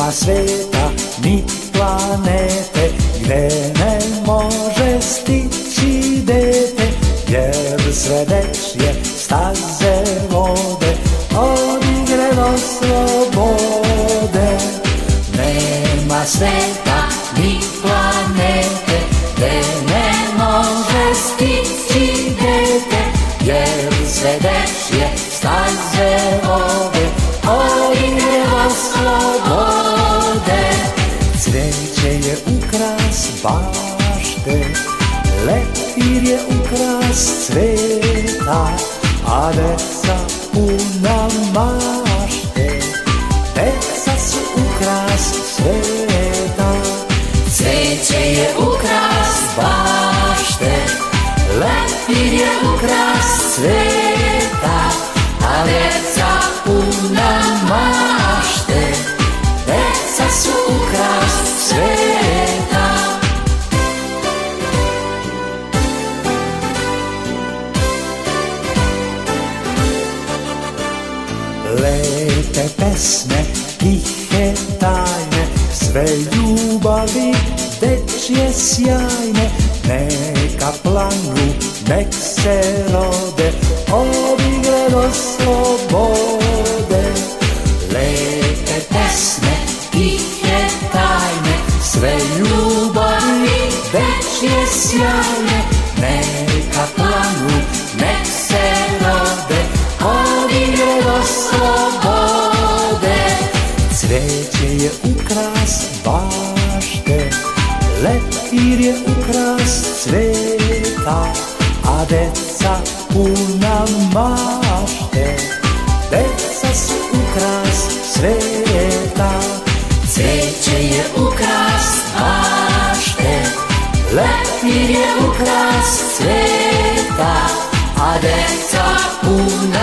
Nema sveta ni planete gde ne može stići dete, jer sve dečje staze vode od igre do slobode. Nema sveta ni planete gde ne može stići dete, jer sve dečje staze vode od igre do slobode. Cveće je ukras bašte, leptir je ukras cveta, a deca puna mašte, deca su ukras sveta. Cveće je ukras bašte, leptir je ukras cveta, a deca puna mašte, deca su ukras sveta. Lepe pesme, tihe tajne, sve ljubavi dečje sjajne, neka planu, nek se rode od igre do slobode. Lepe pesme, tihe tajne, sve ljubavi dečje sjajne, neka planu, nek se rode od igre do slobode. Cveće je ukras bašte, leptir je ukras cveta, a deca puna mašte, deca su ukras sveta. Cveće je ukras bašte, leptir je ukras cveta, a deca puna